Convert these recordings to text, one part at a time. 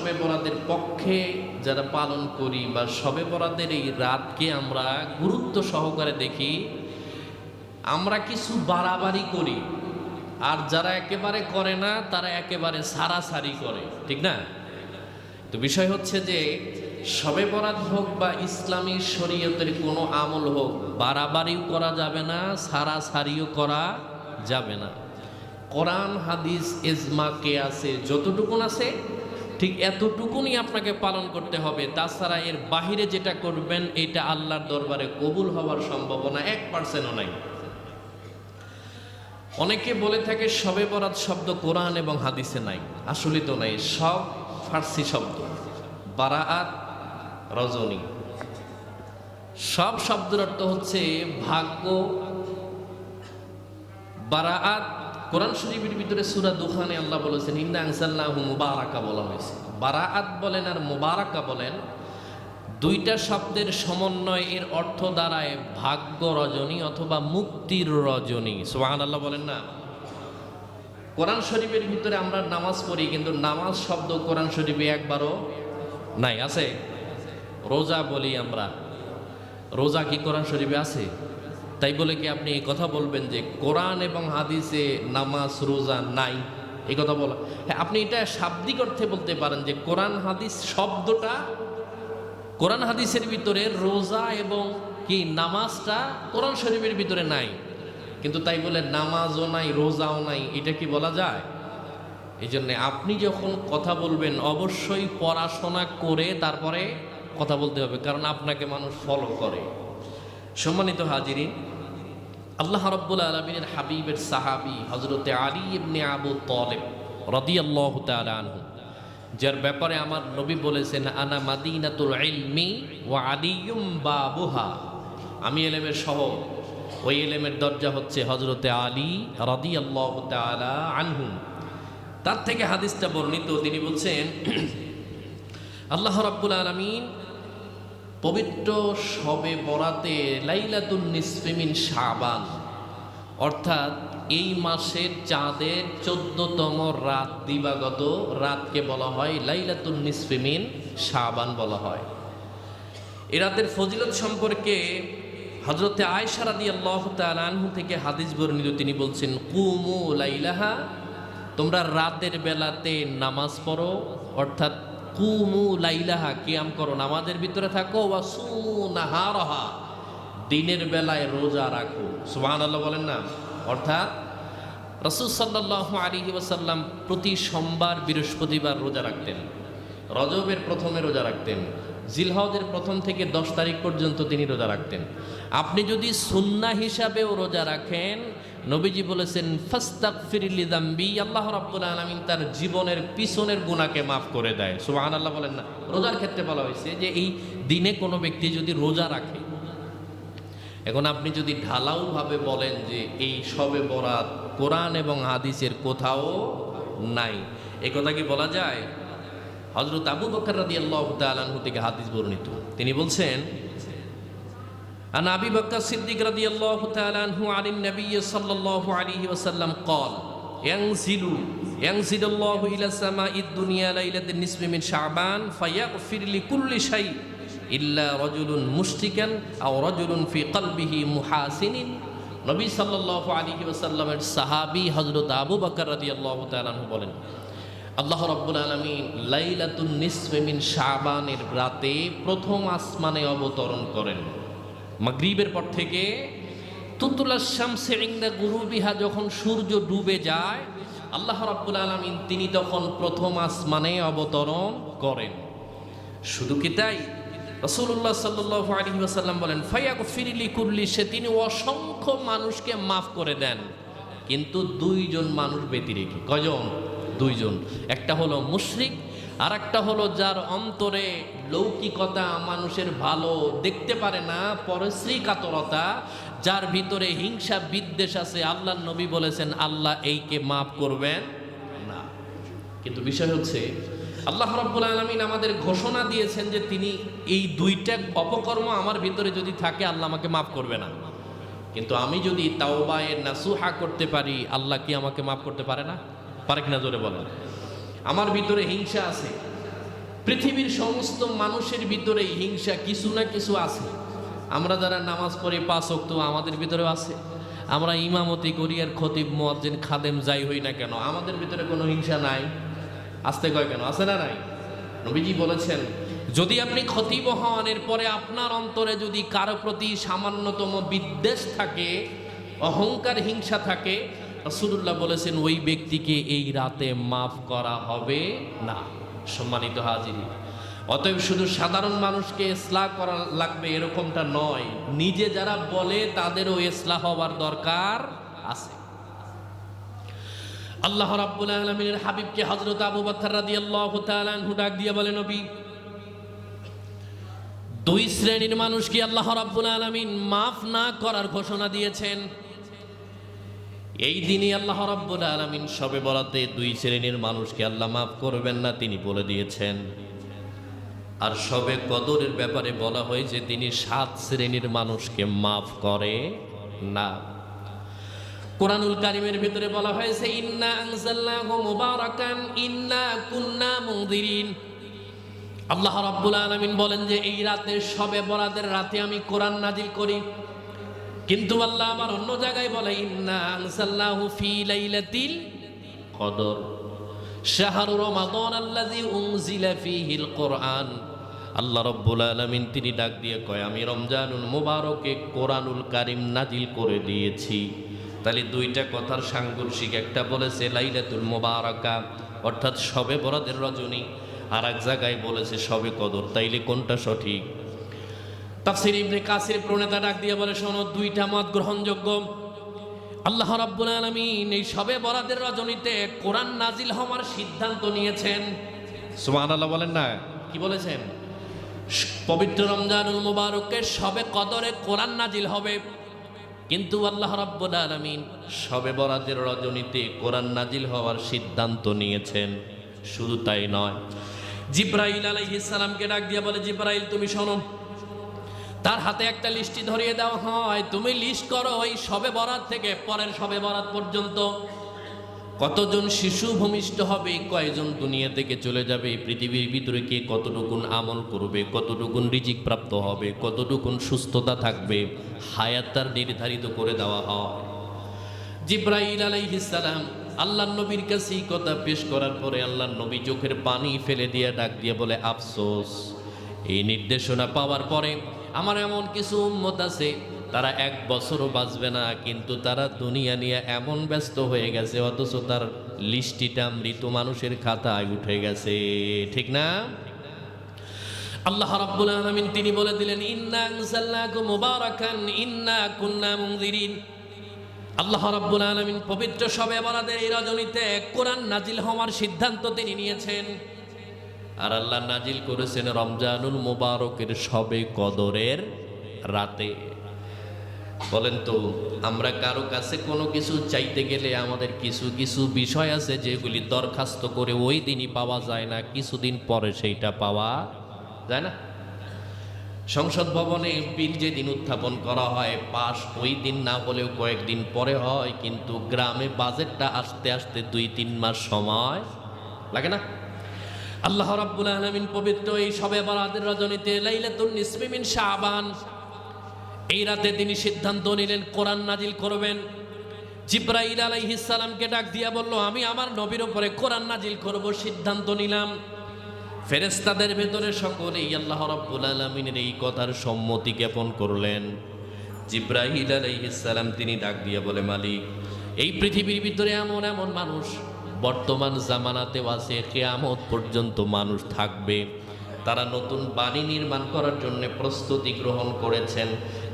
শবে বরাতের পক্ষে যারা পালন করি বা শবে বরাতের এই রাতকে আমরা গুরুত্ব সহকারে দেখি, আমরা কিছু বাড়াবাড়ি করি, আর যারা একেবারে করে না তারা একেবারে সারাসারি করে, ঠিক না? তো বিষয় হচ্ছে যে শবে বরাত হোক বা ইসলামী শরীয়তের কোনো আমল হোক, বাড়াবাড়িও করা যাবে না, সারাসারিও করা যাবে না। কোরআন হাদিস ইজমা কিয়াসে যতটুকুন আছে ঠিক এতটুকুনই আপনাকে পালন করতে হবে। তাছাড়া এর বাহিরে যেটা করবেন এটা আল্লাহর দরবারে কবুল হওয়ার সম্ভাবনা 1%ও নাই। অনেকে বলে থাকে শবে বরাত শব্দ কোরআন এবং হাদিসে নাই। আসলে তো নাই, সব ফার্সি শব্দ। বারাআত, রজনী, সব শব্দের অর্থ হচ্ছে ভাগ্য। বারাআত কোরআন শরীফের ভিতরে সূরা দুখানে আল্লাহ বলেছেন ইন্না আনজালনাহু মুবারাকা বলা হয়েছে। বারাআত বলেন আর মুবারাকা বলেন, দুইটা শব্দের সমন্বয় এর অর্থ দাঁড়ায় ভাগ্য রজনী অথবা মুক্তির রজনী। সুবহানাল্লাহ বলেন না? কোরআন শরীফের ভিতরে আমরা নামাজ পড়ি, কিন্তু নামাজ শব্দ কোরআন শরীফে একবারও নাই। আছে? রোজা বলি আমরা, রোজা কি কোরআন শরীফে আছে? তাই বলে কি আপনি এই কথা বলবেন যে কোরআন এবং হাদিসে নামাজ রোজা নাই? এই কথা বলা, হ্যাঁ, আপনি এটা শাব্দিক অর্থে বলতে পারেন যে কোরআন হাদিস শব্দটা, কোরআন হাদিসের ভিতরে রোজা এবং কি নামাজটা কোরআন শরীফের ভিতরে নাই, কিন্তু তাই বলে নামাজও নাই রোজাও নাই, এটা কি বলা যায়? এই জন্যে আপনি যখন কথা বলবেন অবশ্যই পড়াশোনা করে তারপরে কথা বলতে হবে, কারণ আপনাকে মানুষ ফলো করে। সম্মানিত হাজিরিন, আল্লাহ রাব্বুল আলামিনের হাবিবের সাহাবী হযরতে আলী ইবনে আবু তালেব রাদিয়াল্লাহু তাআলা আনহু, যার ব্যাপারে আমার নবী বলেছেন আনা মাদিনাতুল ইলমি ওয়া আলিয়ুম বাবুহা, আমি এলেমের শহর, ওই এলেমের দরজা হচ্ছে হযরতে আলী রাদিয়াল্লাহু তাআলা আনহু। তার থেকে হাদিসটা বর্ণিত, তিনি বলছেন আল্লাহ রাব্বুল আলামিন পবিত্র শবে বরাতে লাইলাতুন নিসফি মিন শাবান, অর্থাৎ এই মাসের চাঁদের 14তম রাত, দিবাগত রাতকে বলা হয় লাইলাতুন নিসফি মিন শাবান বলা হয়। এই রাতের ফজিলত সম্পর্কে হযরতে আয়েশা রাদিয়াল্লাহু তাআলা আনহা থেকে হাদিস বর্ণিত, তিনি বলছেন কুমু লাইলাহা, তোমরা রাতের বেলাতে নামাজ পড়ো, অর্থাৎ কুমু লাইলাহা, কিয়াম করো, নামাজের ভিতরে থাকো, ওয়া সুমু নাহারাহা, দিনের বেলায় রোজা রাখো। সুবহানাল্লাহ বলেন না? অর্থাৎ রাসূল সাল্লাল্লাহু আলাইহি ওয়াসাল্লাম প্রতি সোমবার বৃহস্পতিবার রোজা রাখতেন, রজবের প্রথমে রোজা রাখতেন, জিলহজের প্রথম থেকে 10 তারিখ পর্যন্ত তিনি রোজা রাখতেন। আপনি যদি সুন্নাহ হিসাবেও রোজা রাখেন, নবীজি বলেছেন ফাস্তাগফির লিযামবি, আল্লাহ রাব্বুল আলামিন তার জীবনের পিছনের গুনাহকে মাফ করে দেয়। সুবহানাল্লাহ বলেন না? রোজার ক্ষেত্রে বলা হয়েছে যে এই দিনে কোনো ব্যক্তি যদি রোজা রাখে। এখন আপনি যদি ঢালাওভাবে বলেন যে এই শবে বরাত কোরআন এবং হাদিসের কোথাও নাই, এই কথা কি বলা যায়? হযরত আবু বকর রাদিয়াল্লাহু তাআলা আনহু থেকে হাদিস বর্ণিত, তিনি বলছেন আন আবি বকর সিদ্দিক রাদিয়াল্লাহু তাআলা আনহু আনিন নবী সাল্লাল্লাহু আলাইহি ওয়াসাল্লাম قال ইয়ানজিলুল্লাহু ইলা সামাঈদ দুনিয়া লাইলাতুন নিসফি মিন শাবান ফায়াগফির লিকুল্লি শাই ইল্লা রাজুলুন মুশরিকান আও রাজুলুন ফি কলবিহি মুহাসিনিন। নবী সাল্লাল্লাহু আলাইহি ওয়াসাল্লামের সাহাবী হযরত আবু বকর রাদিয়াল্লাহু তাআলা আনহু বলেন আল্লাহ রাব্বুল আলামিন লাইলাতুন নিসফি মিন শাবানের রাতে প্রথম আসমানে অবতরণ করেন মাগরিবের পর থেকে। তুতুলাশ শামসি ইনদা গুরুবিহা, যখন সূর্য ডুবে যায় আল্লাহ রাব্বুল আলামিন তিনি তখন প্রথম আসমানে অবতরণ করেন। শুধু কি তাই, রাসূলুল্লাহ সাল্লাল্লাহু আলাইহি ওয়াসাল্লাম বলেন ফায়াগফির লিকুল্লি শাই, তিনি অসংখ্য মানুষকে মাফ করে দেন, কিন্তু 2 জন মানুষ ব্যতি রেখে। কয়জন? 2 জন। একটা হলো মুশরিক, আর একটা হলো যার অন্তরে লৌকিকতা, মানুষের ভালো দেখতে পারে না, পরশ্রী কাতরতা, যার ভিতরে হিংসা বিদ্বেষ আছে। আল্লাহর নবী বলেছেন আল্লাহ এইকে মাফ করবেন না। কিন্তু বিষয় হচ্ছে আল্লাহ রাব্বুল আলামিন আমাদের ঘোষণা দিয়েছেন যে তিনি এই 2টা অপকর্ম আমার ভিতরে যদি থাকে আল্লাহ আমাকে মাফ করবে না। কিন্তু আমি যদি তাওবায়ে নাসুহা করতে পারি, আল্লাহ কি আমাকে মাফ করতে পারে না? পারে কিনা জোরে বলেন? আমার ভিতরে হিংসা আছে, পৃথিবীর সমস্ত মানুষের ভিতরেই হিংসা কিছু না কিছু আছে। আমরা যারা নামাজ পড়ি 5 ওয়াক্ত আমাদের ভিতরেও আছে। আমরা ইমামতি করি আর খতিব মুয়াজ্জিন খাদেম যাই হই না কেন, আমাদের ভিতরে কোনো হিংসা নাই? আসতে কয় কেন? আছে না নাই? নবীজি বলেছেন, যদি আপনি খতিব হন, এরপরে আপনার অন্তরে যদি কারো প্রতি সামান্যতম বিদ্বেষ থাকে, অহংকার, হিংসা থাকে, রাসূলুল্লাহ বলেছেন ওই ব্যক্তিকে এই রাতে মাফ করা হবে না। সম্মানিত হাজির, অতএব শুধু সাধারণ মানুষকে ইসলাহ করা লাগবে এরকমটা নয়, নিজে যারা বলে তাদেরও ইসলাহ হওয়ার দরকার আছে। আল্লাহ রাব্বুল আলামিনের হাবিবকে হযরত আবু বকর রাদিয়াল্লাহু তাআলা আনহু ডাক দিয়ে বলে, নবী, 2 শ্রেণীর মানুষকে আল্লাহ রাব্বুল আলামিন মাফ না করার ঘোষণা দিয়েছেন। এই দিনই আল্লাহ রাব্বুল আলামিন শবে বরাতে 2 শ্রেণীর মানুষকে আল্লাহ মাফ করবেন না তিনি বলে দিয়েছেন। আর শবে কদরের ব্যাপারে বলা হয়েছে তিনি 7 শ্রেণীর মানুষকে মাফ করে না। কোরআনুল কারীমের ভিতরে বলা হয়েছে, ইন্না আনজালনাহু মুবারাকান ইন্না কুন্না মুনজিরিন। আল্লাহ রাব্বুল আলামিন বলেন যে এই রাতে শবে বরাতের রাতে আমি কোরআন নাজিল করি। কিন্তু আল্লাহ আমার অন্য জায়গায় বলে, ইন্না আনজালনাহু ফি লাইলাতিল কদর শাহরু রমাদান আল্লাযী উনজিলা ফীহিল কুরআন। আল্লাহ রাব্বুল আলামিন তিনি ডাক দিয়ে কয়, আমি রমজানুল মুবারকে কোরআনুল কারীম নাজিল করে দিয়েছি। তাহলে 2টা কথার সাংঘর্ষিক, একটা বলেছে লাইলাতুল মুবারাকা অর্থাৎ শবে বরাতের রজনী, আর এক জায়গায় বলেছে শবে কদর। তাইলে কোনটা সঠিক? তাফসীর ইবনে কাসির প্রণেতা ডাক দিয়ে বলে, শোনো, 2টা মত গ্রহণযোগ্য। আল্লাহ রাব্বুল আলামিন এই শবে বরাতের রজনীতে কোরআন নাজিল হওয়ার সিদ্ধান্ত নিয়েছেন। সুবহানাল্লাহ বলেন না? কি বলেছেন? পবিত্র রমজানুল মুবারকে শবে কদরে কোরআন নাজিল হবে। কিন্তু আল্লাহ রাব্বুল আলামিন শবে বরাতের রজনীতে কোরআন নাজিল হওয়ার সিদ্ধান্ত নিয়েছেন। শুধু তাই নয়, জিবরাইল আলাইহিস সালামকে ডাক দিয়ে বলে, জিবরাইল তুমি শোনো। তার হাতে একটা লিস্টি ধরিয়ে দেওয়া হয়, তুমি লিস্ট করো এই শবে বরাত থেকে পরের শবে বরাত পর্যন্ত কতজন শিশু ভূমিষ্ঠ হবে, কয়জন দুনিয়া থেকে চলে যাবে, পৃথিবীর ভিতরে কে কতটুকুন আমল করবে, কতটুকুন রিজিক প্রাপ্ত হবে, কতটুকুন সুস্থতা থাকবে, হায়াত তার নির্ধারিত করে দেওয়া হয়। জিবরাইল আলাইহিস সালাম আল্লাহর নবীর কাছে এই কথা পেশ করার পরে আল্লাহর নবী চোখের পানি ফেলে দিয়ে ডাক দিয়ে বলে, আফসোস, এই নির্দেশনা পাওয়ার পরে আমার এমন কিছু উম্মত আছে তারা 1 বছরও বাঁচবে না, কিন্তু তারা দুনিয়া নিয়ে এমন ব্যস্ত হয়ে গেছে অথচ তার লিস্টিটা মৃত মানুষের খাতায় উঠে গেছে। ঠিক না? আল্লাহ রাব্বুল আলামিন তিনি বলে দিলেন, ইন্না আনজালনাহু মুবারাকান ইন্না কুন্না মুনজিরিন। আল্লাহ রাব্বুল আলামিন পবিত্র শবে বরাতের এই রজনীতে কোরআন নাজিল হওয়ার সিদ্ধান্ত তিনি নিয়েছেন। আর আল্লাহ নাজিল করেছেন রমজানুল মুবারকের শবে কদরের রাতে। বলেন তো, আমরা কারো কাছে কোনো কিছু চাইতে গেলে আমাদের কিছু কিছু বিষয় আছে যেগুলি দরখাস্ত করে ওই দিনই পাওয়া যায় না, কিছুদিন পরে সেইটা পাওয়া যায় না। সংসদ ভবনে বিল যেদিন উত্থাপন করা হয় পাশ ওই দিন না হলেও কয়েকদিন পরে হয়, কিন্তু গ্রামে বাজেটটা আসতে আসতে 2-3 মাস সময় লাগে না? আল্লাহ রাব্বুল আলামিন পবিত্র এই শবে বরাতের রজনীতে লাইলাতুন নিসফি মিন শাবান এই রাতে তিনি সিদ্ধান্ত নিলেন কোরআন নাজিল করবেন। জিবরাইল আলাইহিস সালামকে ডাক দিয়া বলল, আমি আমার নবীর উপরে কোরআন নাজিল করব, সিদ্ধান্ত নিলাম। ফেরেশতাদের ভেতরে সকলেই আল্লাহ রাব্বুল আলামিনের এই কথার সম্মতি জ্ঞাপন করলেন। জিবরাইল আলাইহিস সালাম তিনি ডাক দিয়া বলে, মালিক, এই পৃথিবীর ভিতরে এমন এমন মানুষ বর্তমান জামানাতেও আছে, কিয়ামত পর্যন্ত মানুষ থাকবে, তারা নতুন বাড়ি নির্মাণ করার জন্য প্রস্তুতি গ্রহণ করেছেন,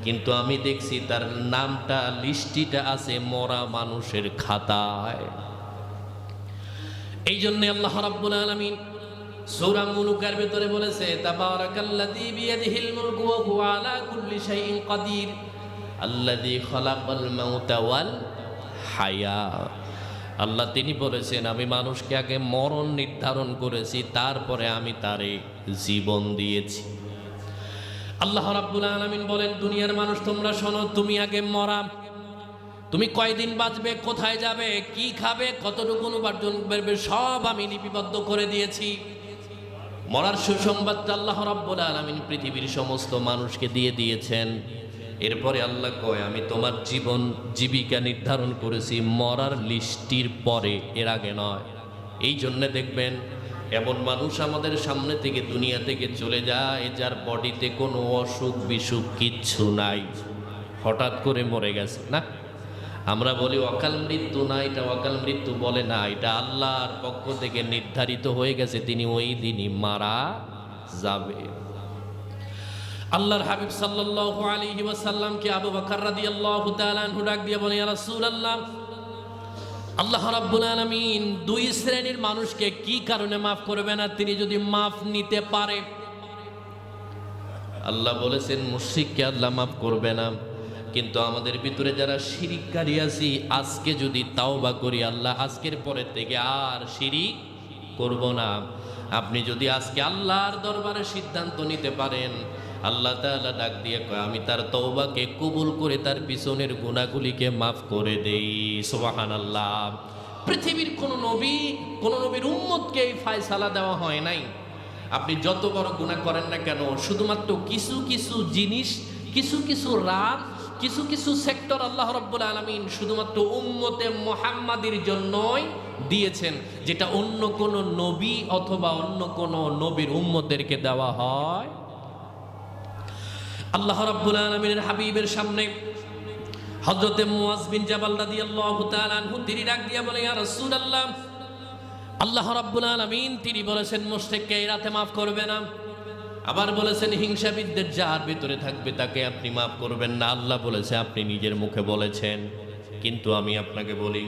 কিন্তু আমি দেখছি তার নামটা লিস্টিটা আছে মরা মানুষের খাতায়। এই জন্য আল্লাহ রাব্বুল আলামিন সূরা মুলুকের ভিতরে বলেছে, তাবারাকাল্লাযী বিয়াদিহিল মুলকু ওয়া হুয়া আলা কুল্লি শাইইন কাদির আল্লাযী খালাকাল মাউতা ওয়াল হায়া। আল্লাহ তিনি বলেছেন, আমি মানুষকে আগে মরণ নির্ধারণ করেছি, তারপরে আমি তারে জীবন দিয়েছি। আল্লাহ রাব্বুল আলামিন বলেন, দুনিয়ার মানুষ তোমরা শোনো, তুমি আগে মরা, তুমি কয়দিন বাঁচবে, কোথায় যাবে, কি খাবে, কতটুকু উপার্জন করবে, সব আমি লিপিবদ্ধ করে দিয়েছি। মরার সুসংবাদটা আল্লাহ রাব্বুল আলামিন পৃথিবীর সমস্ত মানুষকে দিয়ে দিয়েছেন। এরপরে আল্লাহ কয়, আমি তোমার জীবন জীবিকা নির্ধারণ করেছি মরার লিস্টির পরে, এর আগে নয়। এই জন্যে দেখবেন এমন মানুষ আমাদের সামনে থেকে দুনিয়া থেকে চলে যায় যার বডিতে কোনো অসুখ বিসুখ কিচ্ছু নাই, হঠাৎ করে মরে গেছে না। আমরা বলি অকাল মৃত্যু না, এটা অকাল মৃত্যু বলে না, এটা আল্লাহর পক্ষ থেকে নির্ধারিত হয়ে গেছে, তিনি ওই দিনই মারা যাবে। আল্লাহর হাবিব সাল্লাল্লাহু আলাইহি ওয়াসাল্লামকে আবু বকর রাদিয়াল্লাহু তাআলা আনহু ডাক দিয়ে বলেন, ইয়া রাসূলুল্লাহ, আল্লাহ রাব্বুল আলামিন দুই শ্রেণীর মানুষকে কি কারণে মাফ করবে না, তিনি যদি মাফ নিতে পারে? আল্লাহ বলেছেন মুশরিককে আল্লাহ মাফ করবে না, কিন্তু আমাদের ভিতরে যারা শিরিককারী আছি আজকে যদি তাওবা করি আল্লাহ আজকের পরের থেকে আর শিরিক করব না। আপনি যদি আজকে আল্লাহর দরবারে সিদ্ধান্ত নিতে পারেন, আল্লাহ তাআলা ডাক দিয়ে কয়, আমি তার তওবাকে কবুল করে তার পিছনের গুনাহগুলিকে মাফ করে দেই। সুবহানাল্লাহ। পৃথিবীর কোন নবীর উম্মতকে এই ফয়সালা দেওয়া হয় নাই। আপনি যত বড় গুনাহ করেন না কেন, শুধুমাত্র কিছু কিছু জিনিস, কিছু কিছু রাত, কিছু কিছু সেক্টর আল্লাহ রাব্বুল আলামিন শুধুমাত্র উম্মতে মুহাম্মাদির জন্যই দিয়েছেন, যেটা অন্য কোন নবী অথবা অন্য কোন নবীর উম্মতদেরকে দেওয়া হয়। আল্লাহ রাব্বুল আলামিনের হাবিবের সামনে হযরতে মুআজ বিন জাবাল রাদিয়াল্লাহু তাআলা আনহু তিনি ডাক দিয়ে বলে, ইয়া রাসূলুল্লাহ, আল্লাহ রাব্বুল আলামিন তিনি বলেছেন মুশরিককে এই রাতে মাফ করবে না, আবার বলেছেন হিংসাবিদদের যার ভিতরে থাকবে তাকে আপনি মাফ করবেন না। আল্লাহ বলেছে আপনি নিজের মুখে বলেছেন, কিন্তু আমি আপনাকে বলি,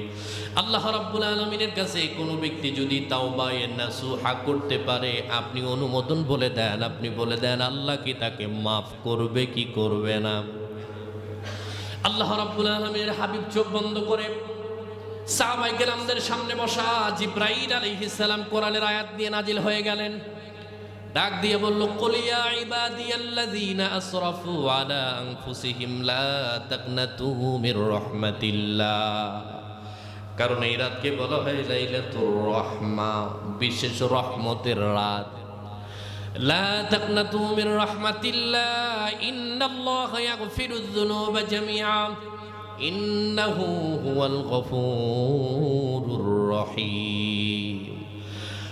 আল্লাহ রাব্বুল আলামিনের কাছে কোনো ব্যক্তি যদি তাওবা নাসুহা করতে পারে, আপনি অনুমোদন বলে দেন, আপনি বলে দেন আল্লাহ কি তাকে মাফ করবে কি করবে না? আল্লাহ রাব্বুল আলামিনের হাবিব চোখ বন্ধ করে সাহাবায়ে কেরামদের সামনে বসা জিবরাইল আলাইহিস সালাম কোরআনের আয়াত দিয়ে নাজিল হয়ে গেলেন। ডাক দিয়ে বলল, কুল ইয়া ইবাদিয়াল্লাযীনা আসরাফু আলা আনফুসিহিম লা তাকনাতু মির রাহমাতিল্লাহ। কারণ এই রাতকে বলা হয় লাইলাতুর রাহমা, বিশেষ রহমতের রাত। লা তাকনাতু মির রাহমাতিল্লাহ, ইন্নাল্লাহা ইয়াগফিরুয যুনুবা জামিআ, ইন্নাহু হুয়াল গফুরুর রহিম।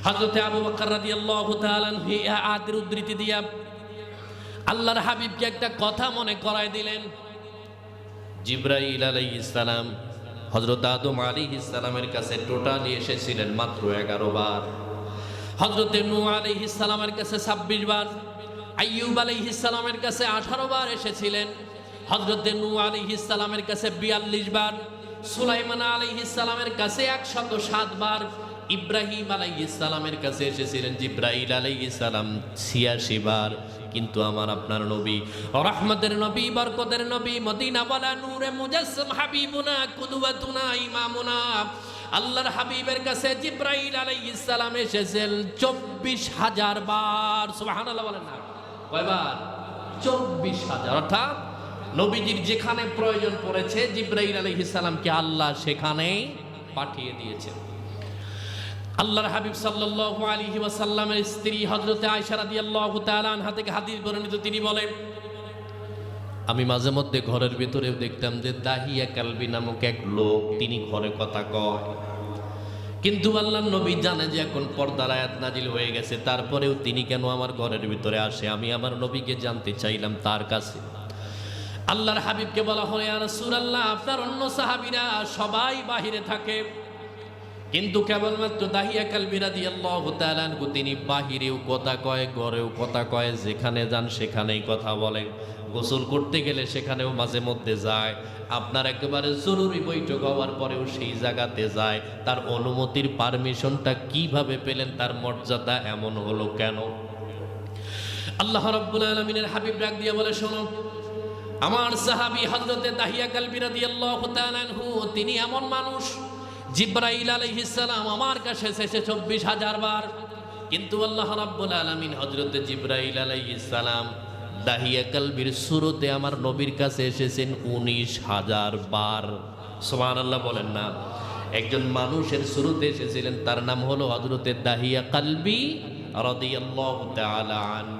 হযরত আবু বকর রাদিয়াল্লাহু তাআলা আনহু এই আয়াতের উদ্ধৃতি দিয়া আল্লাহর হাবিবকে একটা কথা মনে করায় দিলেন। জিবরাইল আলাইহিস সালাম হযরত আদম আলাইহিস সালামের কাছে টোটালি এসেছিলেন মাত্র 11 বার, হযরত নূহ আলাইহিস সালামের কাছে 26 বার, আইয়ুব আলাইহিস সালামের কাছে 18 বার এসেছিলেন, হযরত নূহ আলাইহিস সালামের কাছে 42 বার, সুলাইমান আলাইহিস সালামের কাছে 107 বার, ইব্রাহিম আলাইহিস সালামের কাছে এসেছিলেন জিবরাইল আলাইহিস সালাম 86 বার। কিন্তু আমার আপনার নবী, রহমতের নবী, বরকতের নবী, মদিনা ওয়ালা নূরে মুজাসসাম হাবিবুনা কুদওয়াতুনা ইমামুনা, আল্লাহর হাবিবের কাছে জিবরাইল আলাইহিস সালাম এসেছেন 24,000 বার। সুবহানাল্লাহ বলেন না, কয়বার? 24,000। অর্থাৎ নবীজির যেখানে প্রয়োজন পড়েছে জিবরাইল আলাইহিস সালামকে আল্লাহ সেখানেই পাঠিয়ে দিয়েছেন। আল্লাহর হাবিব সাল্লাল্লাহু আলাইহি ওয়াসাল্লামের স্ত্রী হযরতে আয়েশা রাদিয়াল্লাহু তাআলা আনহা থেকে হাদিস বর্ণিত, তিনি বলেন, আমি মাঝে মধ্যে ঘরের ভিতরেও দেখতাম যে দাহিয়া কালবি নামক এক লোক, তিনি ঘরে কথা কয়, কিন্তু আল্লাহর নবী জানে যে এখন পর্দার আয়াত নাজিল হয়ে গেছে, তারপরেও তিনি কেন আমার ঘরের ভিতরে আসে? আমি আমার নবীকে জানতে চাইলাম তার কাছে। আল্লাহর হাবিবকে বলা হলো, ইয়া রাসূলুল্লাহ, আপনার অন্য সাহাবীরা সবাই বাহিরে থাকে, কিন্তু কেবলমাত্র দাহিয়া কালবি রাদিয়াল্লাহু তাআলা আনহু তিনি বাহিরেও কথা কয়, ঘরেও কথা কয়, যেখানে যান সেখানেই কথা বলেন, গোসল করতে গেলে সেখানেও মাঝে মধ্যে যায়, আপনার একেবারে জরুরি বৈঠক হওয়ার পরেও সেই জায়গাতে যায়। তার অনুমতির পারমিশনটা কিভাবে পেলেন? তার মর্যাদা এমন হলো কেন? আল্লাহ রাব্বুল আলামিনের হাবিব ডাক দিয়ে বলে, শোনো, আমার সাহাবী হযরতে দাহিয়া কালবি রাদিয়াল্লাহু তাআলা আনহু তিনি এমন মানুষ, জিবরাইল আলাইহিস সালাম আমার কাছে এসেছে 24,000 বার, কিন্তু আল্লাহ রাব্বুল আলামিন হযরতে জিবরাইল আলাইহিস সালাম দাহিয়া কালবির সুরতে আমার নবীর কাছে এসেছেন 19,000 বার। সুবহানাল্লাহ বলেন না। একজন মানুষের সুরতে এসেছিলেন, তার নাম হলো হযরতে দাহিয়া কালবি রাদিয়াল্লাহু তাআলা আনহু।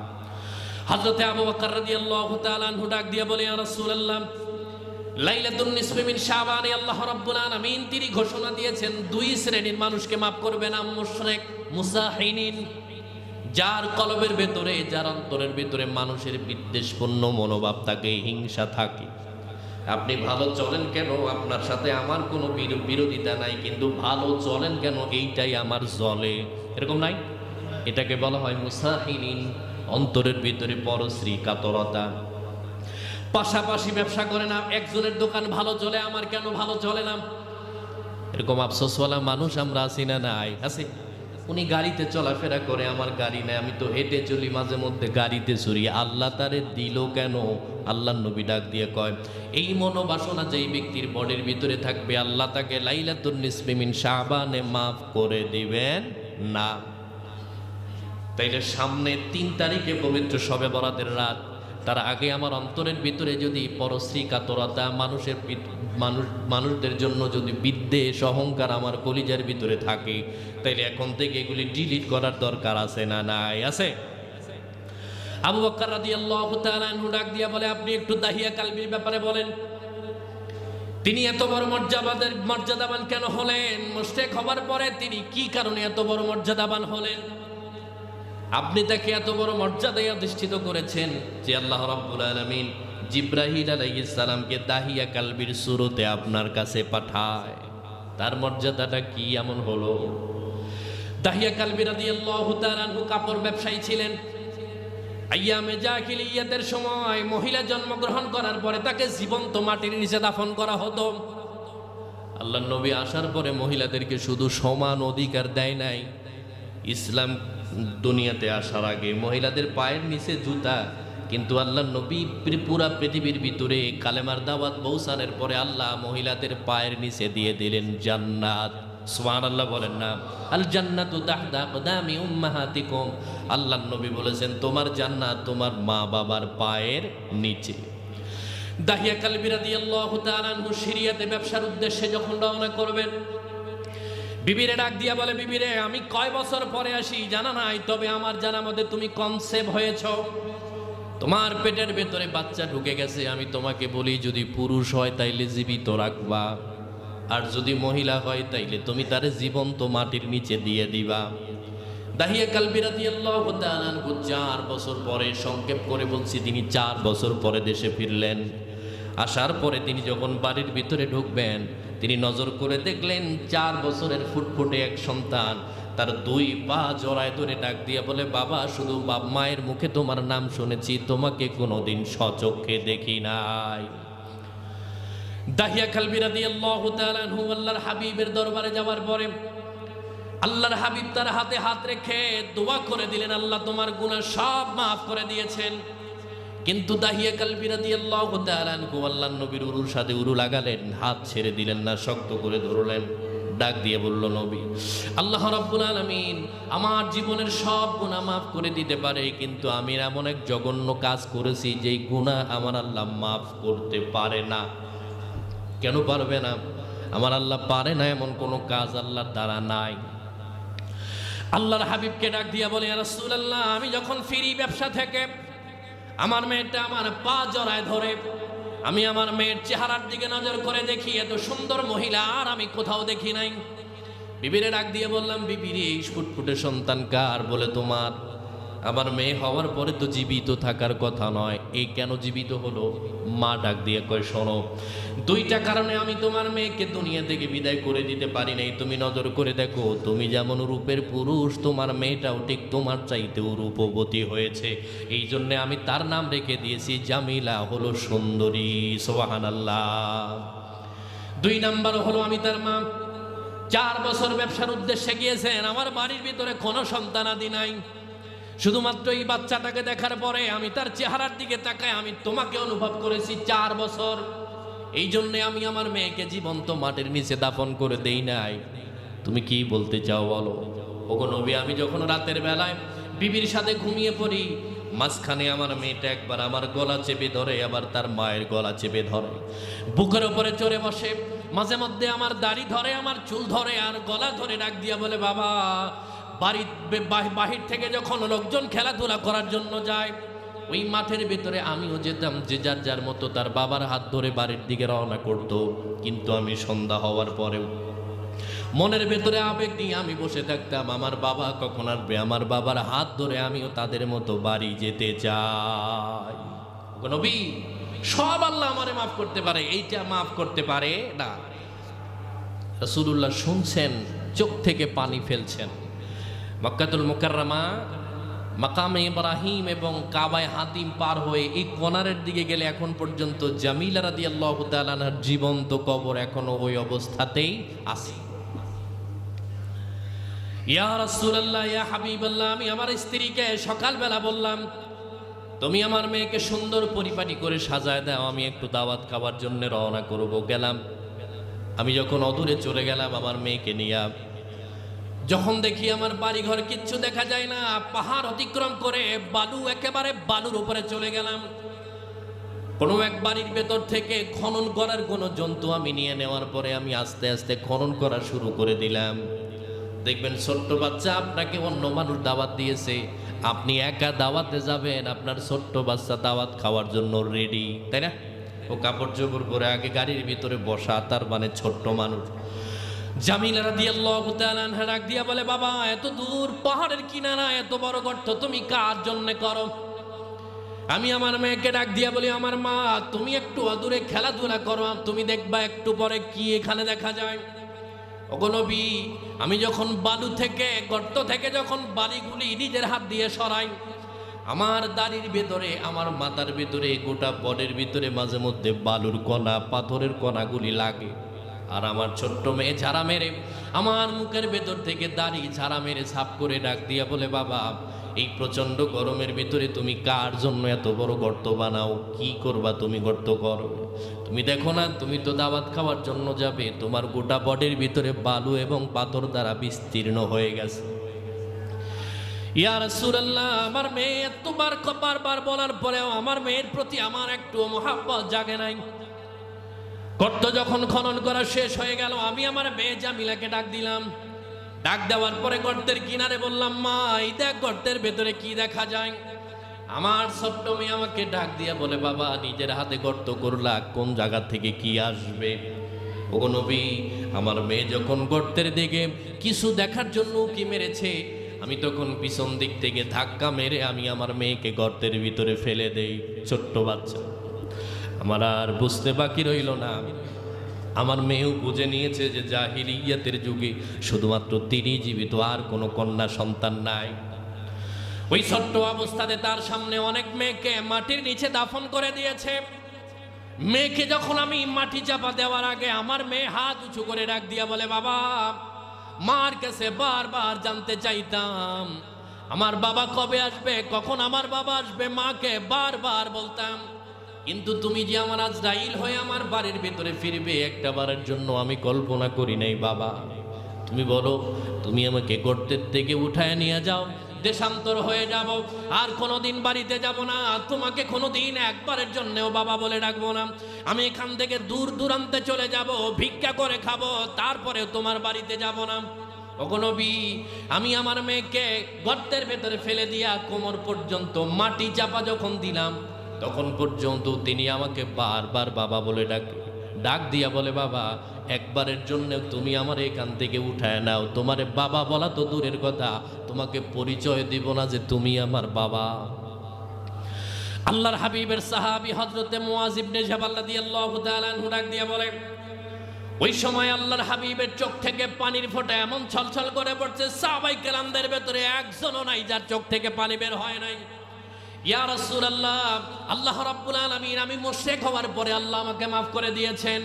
হযরতে আবু বকর রাদিয়াল্লাহু তাআলা আনহু ডাক দিয়ে বলে, ইয়া রাসূলুল্লাহ, লাইলাতুন নিসফি মিন শাবানে আল্লাহ রাব্বুল আলামিন তিনি ঘোষণা দিয়েছেন দুই শ্রেণীর মানুষকে মাফ করবেন, মুশরিক, মুসাহিনিন, যার কলবের ভেতরে, যার অন্তরের ভেতরে মানুষের বিদ্বেষপূর্ণ মনোভাব থাকে, হিংসা থাকে। আপনি ভালো চলেন কেন, আপনার সাথে আমার কোনো বিরোধিতা নাই, কিন্তু ভালো চলেন কেন এইটাই আমার জ্বলে, এরকম নাই? এটাকে বলা হয় মুসাহিনিন, অন্তরের ভিতরে পরশ্রী কাতরতা। পাশাপাশি ব্যবসা করে না, একজনের দোকান ভালো চলে, আমার কেন ভালো চলে না, এরকম আফসোসওয়ালা মানুষ আমরা আছি না? নাই, আছে। উনি গাড়িতে চলাফেরা করে, আমার গাড়ি নেই, আমি তো হেঁটে চলি, মাঝে মধ্যে গাড়িতে চড়ি, আল্লাহ তারে দিল কেন? আল্লাহ নবী ডাক দিয়ে কয়, এই মনোবাসনা যেই ব্যক্তির বডির ভিতরে থাকবে, আল্লাহ তাকে লাইলাতুন নিসফি মিন শাবানে মাফ করে দিবেন না। তাইলে সামনে ৩ তারিখে পবিত্র শবে বরাতের রাত, তার আগে আমার অন্তরের ভিতরে যদি পরশ্রী কাতরতা, মানুষদের জন্য যদি বিদ্বেষ, অহংকার আমার কলিজার ভিতরে থাকে, তাইলে এখন থেকে এগুলি ডিলিট করার দরকার আছে না? নাই, আছে। আবু বকর রাদিয়াল্লাহু তাআলা আনহু ডাক দিয়া বলে, আপনি একটু দাহিয়া কালবির ব্যাপারে বলেন। তিনি এত বড় মর্যাদাবান কেন হলেন? মুশরিক হবার পরে তিনি কি কারণে এত বড় মর্যাদাবান হলেন? আপনি তাকে এত বড় মর্যাদায় অধিষ্ঠিত করেছেন যে আল্লাহ রাব্বুল আলামিন জিবরাইল আলাইহিস সালামকে দাহিয়া কালবির সুরতে আপনার কাছে পাঠায়। তার মর্যাদাটা কি এমন হলো? দাহিয়া কালবি রাদিয়াল্লাহু তাআলা আনহু কাপড় ব্যবসায়ী ছিলেন। আইয়ামে জাহিলিয়াতের সময় মহিলা জন্মগ্রহণ করার পরে তাকে জীবন্ত মাটির নিচে দাফন করা হতো। আল্লাহর নবী আসার পরে মহিলাদেরকে শুধু সমান অধিকার দেয় নাই, ইসলাম দুনিয়াতে আসার আগে মহিলাদের পায়ের নিচে জুতা, কিন্তু আল্লাহর নবী পুরা পৃথিবীর ভিতরে কালেমার দাওয়াত পৌঁছানোর পরে আল্লাহ মহিলাদের পায়ের নিচে দিয়ে দিলেন জান্নাত। সুবহানাল্লাহ বলেন না? আল জান্নাতু তাহতা আকদামি উম্মাহাতিকুম। আল্লাহর নবী বলেছেন তোমার জান্নাত তোমার মা বাবার পায়ের নিচে। দাহিয়া কালবি রাদিয়াল্লাহু তাআলা আনহু সিরিয়াতে ব্যবসার উদ্দেশ্যে যখন রওনা করবেন, বিবিরে ডাক দিয়া বলে, বিবিরে আমি কয় বছর পরে আসি জানা নাই, তবে আমার জানা মতে তুমি কনসেপ্ট হয়েছ, তোমার পেটের ভেতরে বাচ্চা ঢুকে গেছে। আমি তোমাকে বলি যদি পুরুষ হয় তাইলে জীবিত রাখবা, আর যদি মহিলা হয় তাইলে তুমি তারে জীবন্ত মাটির নিচে দিয়ে দিবা। দাহিয়া কালবি রাদিয়াল্লাহু তাআলা আনহু 4 বছর পরে, সংক্ষেপ করে বলছি, তিনি 4 বছর পরে দেশে ফিরলেন। আসার পরে তিনি যখন বাড়ির ভিতরে ঢুকবেন, তিনি নজর করে দেখলেন 4 বছরের ফুটফুটে এক সন্তান তার 2 পা জড়ায় ধরে ডাক দিয়ে বলে, বাবা শুধু মায়ের মুখে তোমার নাম শুনেছি, তোমাকে কোনোদিন সচক্ষে দেখি নাই। দাহিয়া কালবি রাদিয়াল্লাহু তাআলা আনহু আল্লাহর হাবিবের দরবারে যাওয়ার পরে আল্লাহর হাবিব তার হাতে হাত রেখে দোয়া করে দিলেন, আল্লাহ তোমার গুনাহ সব মাফ করে দিয়েছেন। কিন্তু দাহিয়া কালবি রাদিয়াল্লাহু তাআলা আনহু আল্লাহর নবীর উরুর সাথে উরু লাগালেন, হাত ছেড়ে দিলেন না, শক্ত করে ধরলেন। ডাক দিয়ে বলল, নবী আল্লাহ রাব্বুল আলামিন আমার জীবনের সব গুনাহ মাফ করে দিতে পারে, কিন্তু আমি এমন এক জঘন্য কাজ করেছি যেই গুনাহ আমার আল্লাহ মাফ করতে পারে না। কেন পারবে না? আমার আল্লাহ পারে না এমন কোনো কাজ আল্লাহর দ্বারা নাই। আল্লাহর হাবিবকে ডাক দিয়া বলে, ইয়া রাসূলুল্লাহ আমি যখন ফিরি ব্যবসা থেকে, আমার মেয়েটা আমার পা জড়ায় ধরে, আমি আমার মেয়ের চেহারার দিকে নজর করে দেখি, এত সুন্দর মহিলা আর আমি কোথাও দেখি নাই। বিবিরে ডাক দিয়ে বললাম, বিবিরে এই ফুটফুটে সন্তান কার? বলে তোমার। আমার মেয়ে হওয়ার পরে তো জীবিত থাকার কথা নয়, এই কেন জীবিত হলো? মা ডাক দিয়ে কয়, শোনো, 2টা কারণে আমি তোমার মেয়েকে দুনিয়া থেকে বিদায় করে দিতে পারি নাই। তুমি নজর করে দেখো, তুমি যেমন রূপের পুরুষ, তোমার মেয়েটাও ঠিক তোমার চাইতেও রূপবতী হয়েছে। এই জন্যে আমি তার নাম রেখে দিয়েছি জামিলা, হলো সুন্দরী। সুবহানাল্লাহ। 2 নাম্বার হলো আমি তার মা। 4 বছর ব্যবসার উদ্দেশ্যে গিয়েছেন, আমার বাড়ির ভিতরে কোনো সন্তানাদি নাই। শুধুমাত্র এই বাচ্চাটাকে দেখার পরে আমি তার চেহারার দিকে তাকায় আমি তোমাকে অনুভব করেছি 4 বছর। এই জন্যে আমি আমার মেয়েকে জীবন্ত মাটির নিচে দাফন করে দেই নাই। তুমি কি বলতে চাও বলো? ওগো নবী, আমি যখন রাতের বেলায় বিবির সাথে ঘুমিয়ে পড়ি, মাঝখানে আমার মেয়েটা একবার আমার গলা চেপে ধরে, আবার তার মায়ের গলা চেপে ধরে, বুকের উপরে চড়ে বসে, মাঝে মধ্যে আমার দাড়ি ধরে, আমার চুল ধরে, আর গলা ধরে ডাক দিয়া বলে, বাবা বাহির থেকে যখন লোকজন খেলাধুলা করার জন্য যায়, ওই মাঠের ভিতরে আমিও যেতাম, যে যার যার মতো তার বাবার হাত ধরে বাড়ির দিকে রওনা করত। কিন্তু আমি সন্ধ্যা হওয়ার পরেও মনের ভেতরে আবেগ নিয়ে আমি বসে থাকতাম, আমার বাবা কখন আসবে, আমার বাবার হাত ধরে আমিও তাদের মতো বাড়ি যেতে চাই। নবী, সব আল্লাহ আমারে মাফ করতে পারে, এইটা মাফ করতে পারে না। রাসূলুল্লাহ শুনছেন, চোখ থেকে পানি ফেলছেন। মক্কাতুল মুকাররমা, মাকামে ইব্রাহিম এবং কাবায় হাতিম পার হয়ে এই কোনারের দিকে গেলে এখন পর্যন্ত জামিলা রাদিয়াল্লাহু তাআলা আনহার জীবন্ত কবর এখনো ওই অবস্থাতেই আছে। ইয়া রাসূলুল্লাহ, ইয়া হাবিবাল্লাহ, আমি আমার স্ত্রীকে সকালবেলা বললাম, তুমি আমার মেয়েকে সুন্দর পরিপাটি করে সাজায় দাও, আমি একটু দাওয়াত খাওয়ার জন্য রওনা করব। গেলাম, আমি যখন অদূরে চলে গেলাম আমার মেয়েকে নিয়ে, যখন দেখি আমার বাড়ি ঘর কিচ্ছু দেখা যায় না, পাহাড় অতিক্রম করে বালু, একেবারে বালুর উপরে চলে গেলাম। কোনো এক বাড়ির ভেতর থেকে খনন করার কোনো জন্তু আমি নিয়ে নেওয়ার পরে আমি আস্তে আস্তে খনন করা শুরু করে দিলাম। দেখবেন ছোট্ট বাচ্চা আপনাকে অন্য মানুষ দাওয়াত দিয়েছে, আপনি একা দাওয়াতে যাবেন, আপনার ছোট্ট বাচ্চা দাওয়াত খাওয়ার জন্য রেডি, তাই না? ও কাপড় চোপড় পরে আগে গাড়ির ভিতরে বসা, তার মানে ছোট্ট মানুষ। জামিলা রাদিয়াল্লাহু তাআলা আনহা ডাক দিয়া বলে, বাবা, এত দূর পাহাড়ের কিনারা এত বড় গর্ত তুমি কার জন্য করো? আমি আমার মেয়েকে ডাক দিয়া বলি, আমার মা, তুমি একটু দূরে খেলাধুলা করো, তুমি দেখবা একটু পরে কি এখানে দেখা যায়। ওগো নবী, আমি যখন বালু থেকে, গর্ত থেকে যখন বালিগুলি নিজের হাত দিয়ে সরাই, আমার দাড়ির ভেতরে, আমার মাথার ভেতরে, গোটা বডির ভিতরে মাঝে মধ্যে বালুর কণা, পাথরের কণাগুলি লাগে। আর আমার ছোট্ট মেয়ে ঝাড়া মেরে আমার মুখের ভেতর থেকে দাড়ি ঝাড়া মেরে সাফ করে ডাক দিয়া বলে, বাবা, এই প্রচন্ড গরমের ভিতরে তুমি কার জন্য এত বড় গর্ত বানাও? কি করবা তুমি গর্ত করো? তুমি দেখো না, তুমি তো দাওয়াত খাওয়ার জন্য যাবে, তোমার গোটা বডির ভিতরে বালু এবং পাথর দ্বারা বিস্তীর্ণ হয়ে গেছে। ইয়া রাসূলুল্লাহ, আমার মেয়ে এতবার বারবার বলার পরেও আমার মেয়ের প্রতি আমার একটু মহাব্বত জাগে নাই। গর্ত যখন খনন করা শেষ হয়ে গেল, আমি আমার মেয়ে জামিলাকে ডাক দিলাম। ডাক দেওয়ার পরে গর্তের কিনারে বললাম, মা, এই দেখ গর্তের ভেতরে কি দেখা যায়। আমার ছোট্ট মেয়ে আমাকে ডাক দিয়ে বলে, বাবা, নিজের হাতে গর্ত করলা, কোন জায়গা থেকে কি আসবে? ওগো নবী, আমার মেয়ে যখন গর্তের দিকে কিছু দেখার জন্য উকি মেরেছে, আমি তখন পিছন দিক থেকে ধাক্কা মেরে আমি আমার মেয়েকে গর্তের ভিতরে ফেলে দেই। ছোট্ট বাচ্চা, আমার আর বুঝতে বাকি রইল না। আমার মেয়েও বুঝে নিয়েছে যে জাহিলিয়াতের যুগে শুধুমাত্র তিনি জীবিত, আর কোনো কন্যা সন্তান নাই। ওই ছোট্ট অবস্থাতে তার সামনে অনেক মেয়েকে মাটির নিচে দাফন করে দিয়েছে। মেয়েকে যখন আমি মাটি চাপা দেওয়ার আগে আমার মেয়ে হাত উঁচু করে ডাক দিয়া বলে, বাবা, মার কাছে বারবার জানতে চাইতাম আমার বাবা কবে আসবে, কখন আমার বাবা আসবে। মাকে বারবার বলতাম, কিন্তু তুমি যে আমার আজরাইল হয়ে আমার বাড়ির ভিতরে ফিরবে, একটা বারের জন্য আমি কল্পনা করি নাই। বাবা, তুমি বলো, তুমি আমাকে গর্তের থেকে উঠায় নিয়ে যাও, দেশান্তর হয়ে যাব, আর কোনোদিন বাড়িতে যাব না, তোমাকে কোনোদিন একবারের জন্যও বাবা বলে ডাকবো না। আমি এখান থেকে দূর দূরান্তে চলে যাব, ভিক্ষা করে খাবো, তারপরেও তোমার বাড়িতে যাব না। ওগো নবী, আমি আমার মেয়েকে গর্তের ভেতরে ফেলে দিয়া কোমর পর্যন্ত মাটি চাপা যখন দিলাম, তখন পর্যন্ত তিনি আমাকে বারবার বাবা বলে ডাক দিয়া বলে, বাবা, একবারের জন্য তুমি আমার এখান থেকে উঠায় নাও। তোমারে বাবা বলা তো দূরের কথা, তোমাকে পরিচয় দিব না যে তুমি আমার বাবা। আল্লাহর হাবিবের সাহাবী হযরতে মুআয ইবনে জাবাল রাদিয়াল্লাহু তাআলা আনহু ডাক দিয়া বলে, ওই সময় আল্লাহর হাবিবের চোখ থেকে পানির ফোঁটা এমন ছলছল করে পড়ছে, সাহাবায়ে কেরামদের ভেতরে একজনও নাই যার চোখ থেকে পানি বের হয় নাই। ইয়া রাসূলুল্লাহ, আল্লাহ রাব্বুল আলামিন, আমি মুশরিক হওয়ার পরে আল্লাহ আমাকে মাফ করে দিয়েছেন।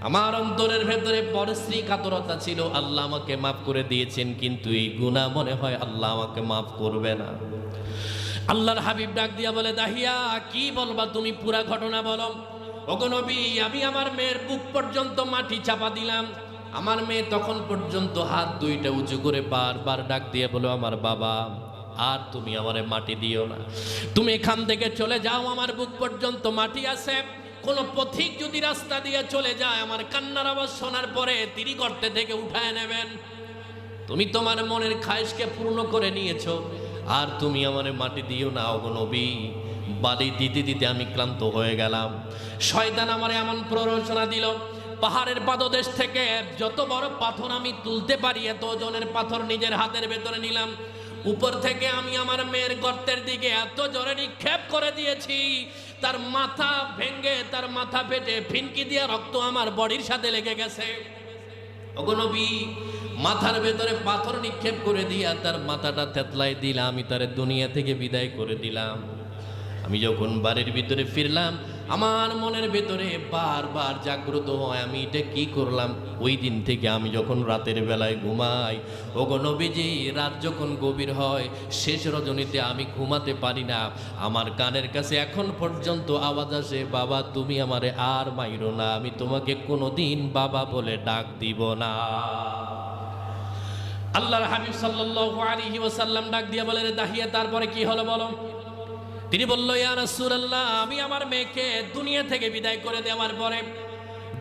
আমার অন্তরের ভেতরে পরশ্রী কাতরতা ছিল, আল্লাহ আমাকে মাফ করে দিয়েছেন, কিন্তু এই গুনাহ মনে হয় আল্লাহ আমাকে মাফ করবে না। আল্লাহর হাবিব ডাক দিয়া বলে, দাহিয়া, কি বলবা তুমি, পুরা ঘটনা বলো। ওগো নবী, আমি আমার মেয়ের বুক পর্যন্ত মাটি চাপা দিলাম। আমার মেয়ে তখন পর্যন্ত হাত দুইটা উঁচু করে বারবার ডাক দিয়ে বলো, আমার বাবা, আর তুমি আমারে মাটি দিও না, তুমি এখান থেকে চলে যাও, আমার বুক পর্যন্ত মাটি আছে। কোনো পথিক যদি রাস্তা দিয়ে চলে যায়, আমার কান্নার আওয়াজ শোনার পরে তিনি গর্তে থেকে উঠায় নেবেন। তুমি তোমার মনের খায়েশকে পূর্ণ করে নিয়েছো, আর তুমি আমার মাটি দিও না ওগো নবী। বালি দিতে দিতে আমি ক্লান্ত হয়ে গেলাম। শয়তান আমারে এমন প্ররোচনা দিল, পাহাড়ের পাদদেশ থেকে যত বড় পাথর আমি তুলতে পারি এত ওজনের পাথর নিজের হাতের ভেতরে নিলাম। উপর থেকে আমি আমার মেয়ের গর্তের দিকে এত জোরে নিক্ষেপ করে দিয়েছি, তার মাথা ভেঙে, তার মাথা ফেটে ফিনকি দিয়ে রক্ত আমার বডির সাথে লেগে গেছে। ওগো নবী, মাথার ভেতরে পাথর নিক্ষেপ করে দিয়া তার মাথাটা থেতলাই দিলাম, আমি তার দুনিয়া থেকে বিদায় করে দিলাম। আমি যখন বাড়ির ভিতরে ফিরলাম, আমার মনের ভেতরে বারবার জাগ্রত হয় আমি এটা কি করলাম। ওই দিন থেকে আমি যখন রাতের বেলায় ঘুমাই, ওগো নবীজি, রাত যখন গভীর হয়, শেষ রজনীতে আমি ঘুমাতে পারি না। আমার কানের কাছে এখন পর্যন্ত আওয়াজ আসে, বাবা তুমি আমারে আর মাইরো না, আমি তোমাকে কোনোদিন বাবা বলে ডাক দিব না। আল্লাহর হাবিব সাল্লাল্লাহু আলাইহি ওয়াসাল্লাম ডাক দিয়ে বলে, রে দাহিয়া, তারপরে কি হলো বলো? তিনি বলল, ইয়া রাসূলুল্লাহ, আমি আমার মেয়েকে দুনিয়া থেকে বিদায় করে দেওয়ার পরে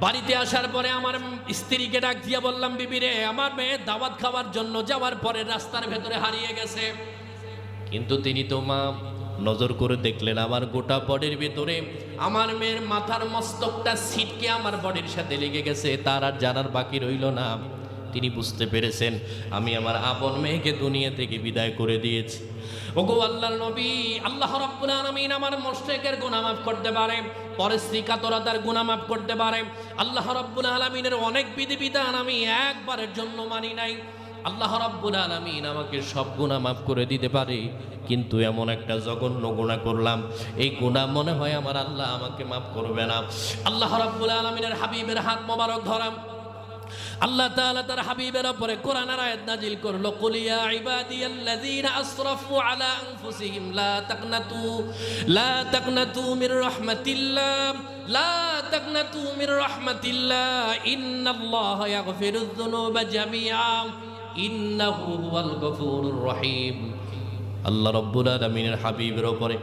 বাড়িতে আসার পরে আমার স্ত্রীকে ডাক দিয়ে বললাম, বিবি রে, আমার মেয়ে দাওয়াত খাওয়ার জন্য যাওয়ার পরে রাস্তার ভেতরে হারিয়ে গেছে। কিন্তু তিনি তো মা নজর করে দেখলেন আমার গোটা বডির ভেতরে আমার মেয়ের মাথার মস্তকটা ছিটকে আমার বডির সাথে লেগে গেছে, তার আর জানার বাকি রইল না। তিনি বুঝতে পেরেছেন আমি আমার আপন মেয়েকে দুনিয়া থেকে বিদায় করে দিয়েছি। ওগো আল্লাহর নবী, আল্লাহ রাব্বুল আলামিন আমার মুশরিকের গুনাহ মাফ করতে পারে, পরশ্রী কাতরতার গুনাহ মাফ করতে পারে। আল্লাহ রাব্বুল আলামিনের অনেক বিধিবিধান আমি একবারের জন্য মানি নাই। আল্লাহ রাব্বুল আলামিন আমাকে সব গুনাহ মাফ করে দিতে পারে, কিন্তু এমন একটা জঘন্য গুনাহ করলাম, এই গুনাহ মনে হয় আমার আল্লাহ আমাকে মাফ করবে না। আল্লাহ রাব্বুল আলামিনের হাবিবের হাত মোবারক ধরাম, আল্লাহ তাআলা তার হাবিবের উপরে কোরআনের আয়াত নাজিল করলো, কুল ইয়া ইবাদিয়াল্লাযীনা আসরাফু আলা আনফুসিহিম লা তাকনাতু মির রাহমাতিল্লাহ, লা তাকনাতু মির রাহমাতিল্লাহ, ইন্নাল্লাহা ইয়াগফিরুয যুনুবা জামিআ, ইন্নাহু হুয়াল গফুরুর রহিম। আল্লাহ রাব্বুল আলামিনের হাবিবের উপরে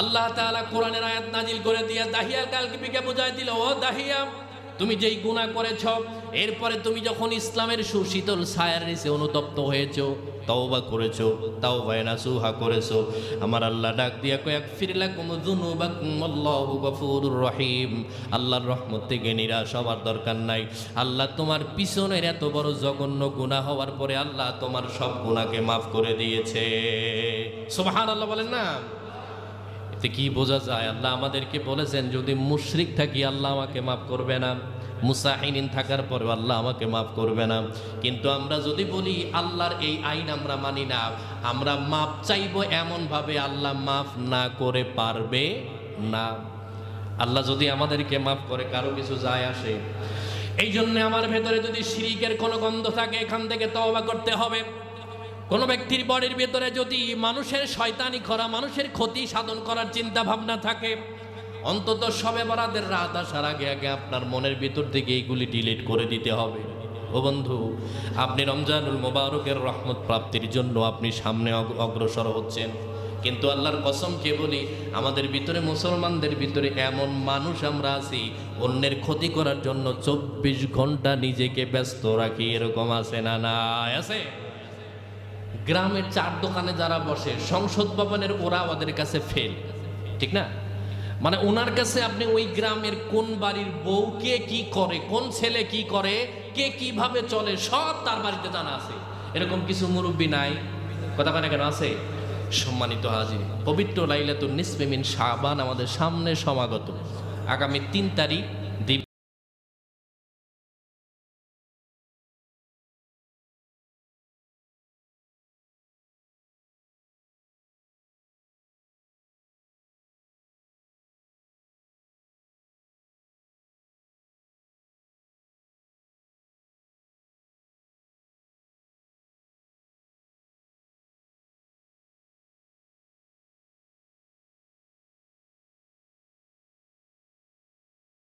আল্লাহ তাআলা কোরআনের আয়াত নাজিল করে দিয়া দাহিয়ার কালকে বুঝাই দিল, ও দাহিয়া, তুমি যেই গুনাহ করেছ, এরপরে তুমি যখন ইসলামের সুশীতল ছায়ার নিচে অনুতপ্ত হয়েছো, তওবা করেছো, তাওবায়ে নাসুহা করেছো, আমার আল্লাহ ডাক দিয়া কয়, আগফির লাকুম যুনুবাকুম আল্লাহু গফুরুর রহিম। আল্লাহর রহমত থেকে নিরাশ হওয়ার দরকার নাই। আল্লাহ তোমার পিছনের এত বড় জঘন্য গুনাহ হওয়ার পরে আল্লাহ তোমার সব গুনাহকে মাফ করে দিয়েছে। সুবহানাল্লাহ বলেন না? এতে কি বোঝা যায়? আল্লাহ আমাদেরকে বলেছেন যদি মুশরিক থাকি আল্লাহ আমাকে মাফ করবে না, মুসাহিনিন থাকার পরেও আল্লাহ আমাকে মাফ করবে না। কিন্তু আমরা যদি বলি আল্লাহর এই আইন আমরা মানি না, আমরা মাফ চাইবো এমনভাবে আল্লাহ মাফ না করে পারবে না। আল্লাহ যদি আমাদেরকে মাফ করে কারো কিছু যায় আসে? এই জন্য আমার ভেতরে যদি শিরিকের কোনো গন্ধ থাকে, এখান থেকে তওবা করতে হবে। কোনো ব্যক্তির বডির ভেতরে যদি মানুষের শয়তানি করা, মানুষের ক্ষতি সাধন করার চিন্তা ভাবনা থাকে, অন্তত শবে বরাতের রাত আসার আগে আগে আপনার মনের ভিতর থেকে এইগুলি ডিলিট করে দিতে হবে। ও বন্ধু, আপনি রমজানুল মোবারকের রহমত প্রাপ্তির জন্য আপনি সামনে অগ্রসর হচ্ছেন, কিন্তু আল্লাহর কসমকে বলি আমাদের ভিতরে, মুসলমানদের ভিতরে এমন মানুষ আমরা আছি অন্যের ক্ষতি করার জন্য 24 ঘন্টা নিজেকে ব্যস্ত রাখি। এরকম আছে না? না আছে? গ্রামের চার দোকানে যারা বসে, সংসদ ভবনের ওরা ওদের কাছে ফেল, ঠিক না? মানে ওনার কাছে আপনি ওই গ্রামের কোন বাড়ির বউ কে কি করে, কোন ছেলে কি করে, কে কিভাবে চলে, সব তার বাড়িতে জানা আছে। এরকম কিছু মুরব্বী নাই? কথা কেন কেন আছে? সম্মানিত হাজির, পবিত্র লাইলাতুন নিসফে মিন শাবান আমাদের সামনে সমাগত। আগামী 3 তারিখ